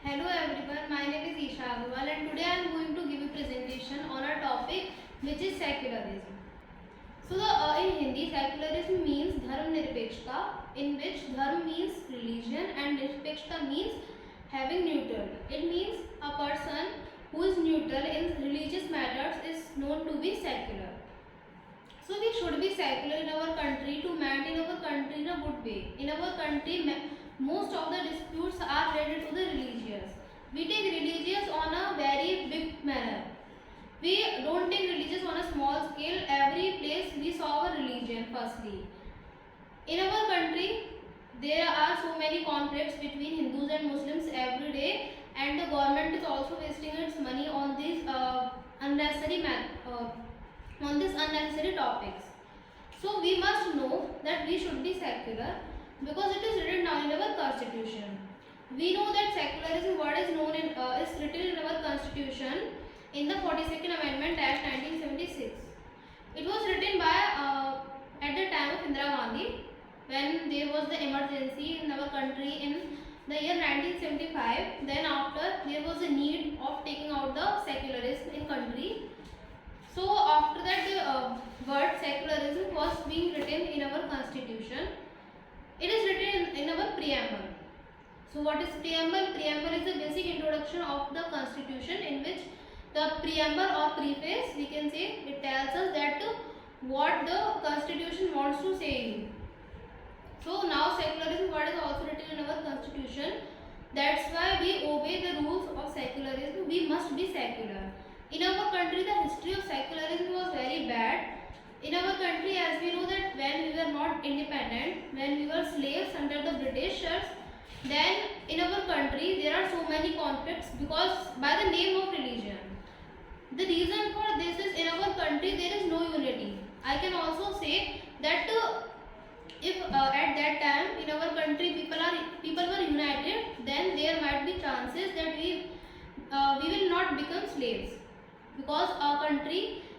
Hello everyone, my name is Isha Agarwal and today I am going to give a presentation on a topic which is secularism. In Hindi, secularism means dharma nirpekshta, in which dharma means religion and nirpekshta means having neutral. It means a person who is neutral in religious matters is known to be secular. So we should be secular in our country to maintain our country in a good way. In our country, most of the disputes are related to the religious. We take religious on a very big manner. We don't take religious on a small scale. Every place we saw our religion firstly. In our country, there are so many conflicts between Hindus and Muslims every day, and the government is also wasting its money on these unnecessary topics. So we must know that we should be secular because it is written down in our constitution. We know that secularism word is known in is written in our constitution in the 42nd Amendment Act 1976. It was written by at the time of Indira Gandhi when there was the emergency in our country in the year 1975. Then after there was a need of taking out the secularism in country. So after that the word secularism was being written in our constitution. It is written in our preamble. So what is preamble? Preamble is the basic introduction of the constitution, in which the preamble or preface, we can say, it tells us that what the constitution wants to say. So now secularism word is also written in our constitution. That's why we obey the rules of secularism. We must be secular. In our country, the history of secularism was very bad. In our country, as we know that when we were not independent, when we were slaves under the Britishers, then in our country there are so many conflicts because by the name of religion. The reason for this is in our country there is no unity. I can also say that if at that time in our country people were united, then there might be chances that we will not become slaves, because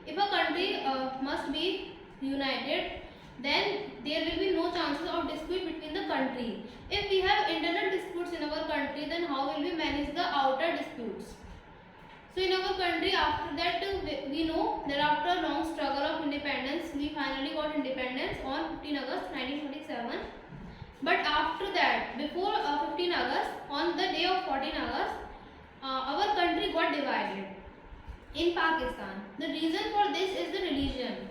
if a country must be united, then there will be no chances of dispute between the country. If we have internal disputes in our country, then how will we manage the outer disputes? So in our country, after that we know that after a long struggle of independence, we finally got independence on 15 August 1947. But after that, before 15 August, on the day of 14 August, our country got divided in Pakistan. The reason for this is the religion.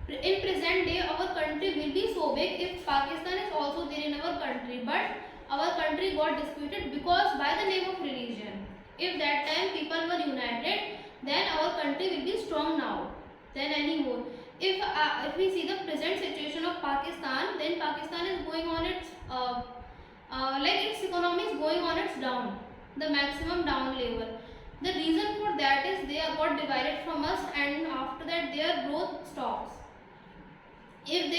In present day, our country will be so big if Pakistan is also there in our country, but our country got disputed because by the name of religion. If that time people were united, then our country will be strong now than anymore. If we see the present situation of Pakistan, then Pakistan is going on its its economy is going on its down, the maximum down level. The reason for that is they got divided from us, and after that their growth stops. If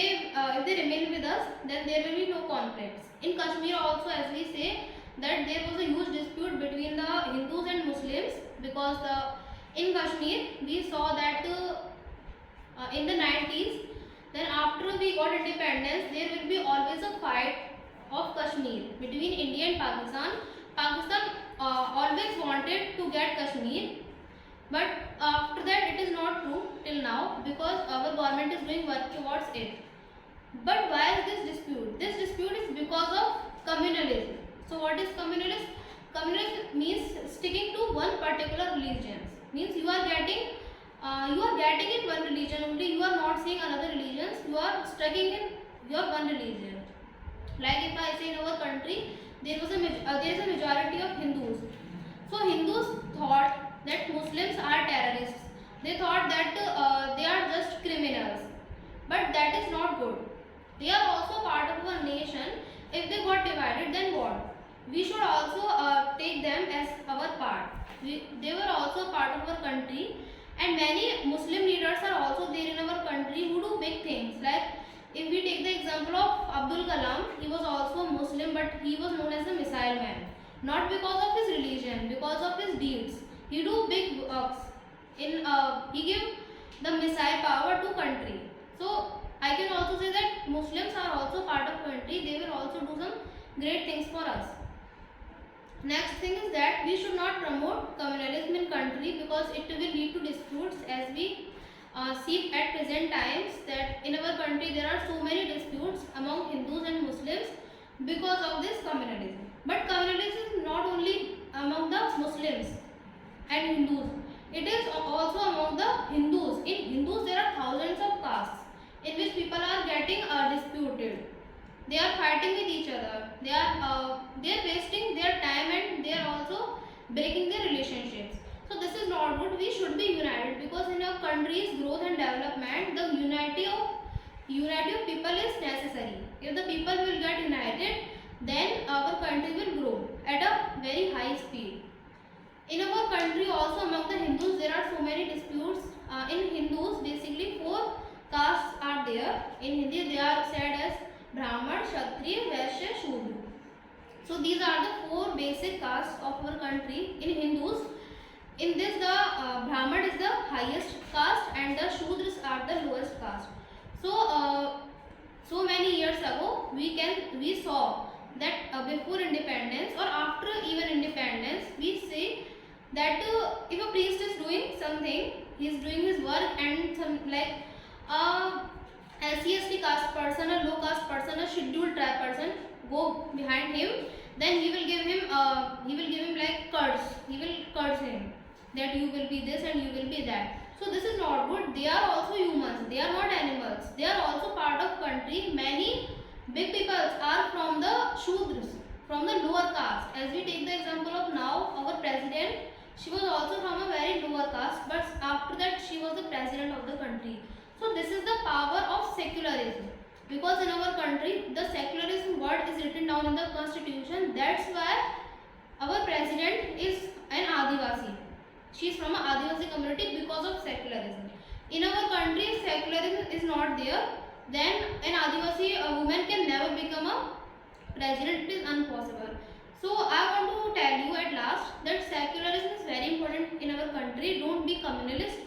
they remain with us, then there will be no conflicts. In Kashmir also, as we say, that there was a huge dispute between the Hindus and Muslims, because in Kashmir we saw that in the 90s, then after we got independence, there will be always a fight of Kashmir between India and Pakistan. Pakistan always wanted to get Kashmir, but after that it is not true till now, because our government is doing work towards it. But why is this dispute? This dispute is because of communalism. So what is communalism? Communalism means sticking to one particular religion. Means you are getting in one religion only. You are not seeing another religions. You are sticking in your one religion. Like if I say in our country there is a majority of Hindus. So Hindus thought that Muslims are terrorists. They thought that they are just criminals. But that is not good. They are also part of our nation. If they got divided, then what? We should also take them as our part. They were also part of our country, and many Muslim leaders are also there in our country who do big things. Like if we take the example of Abdul Kalam, he was also a Muslim, but he was known as a missile man. Not because of his religion, because of his deeds. He do big works. He give the missile power to country. So I can also say that Muslims are also part of country. They will also do some great things for us. Next thing is that we should not promote communalism in country because it will lead to disputes, as we see at present times that in our country there are so many disputes among Hindus and Muslims because of this communalism. But communalism is not only among the Muslims and Hindus. It is also among the Hindus. In Hindus there are thousands of castes in which people are getting disputed. They are fighting with each other. They are wasting their time and they are also breaking their relationships. So this is not good. We should be united because in a country's growth and development, the unity of people is necessary. If the people will get united, then our country will grow at a very high speed. In our country also among the Hindus there are so many disputes. In Hindus basically four castes are there. In Hindi they are said as Brahman, Kshatriya, Vaishya, Shudra. So these are the four basic castes of our country in Hindus. In this the Brahman is the highest caste and the Shudras are the lowest caste. So many years ago we saw that before independence or after even independence we say that if a priest is doing something, he is doing his work and some like SC/ST caste person, a low caste person, a scheduled tribe person go behind him, then he will give him like curse. He will curse him that you will be this and you will be that. So this is not good. They are also humans. They are not animals. They are also part of country. Many big peoples are from the Shudras, from the lower caste. As we take the example of now, our president, she was also from a very lower caste, but after that she was the president of the country. So this is the power of secularism. Because in our country, the secularism word is written down in the constitution. That's why our president is an Adivasi. She is from an Adivasi community because of secularism. In our country, secularism is not there. Then an Adivasi woman can never become a president. It is impossible. So I want to tell you at last that secularism is very important in our country. Don't be communalist.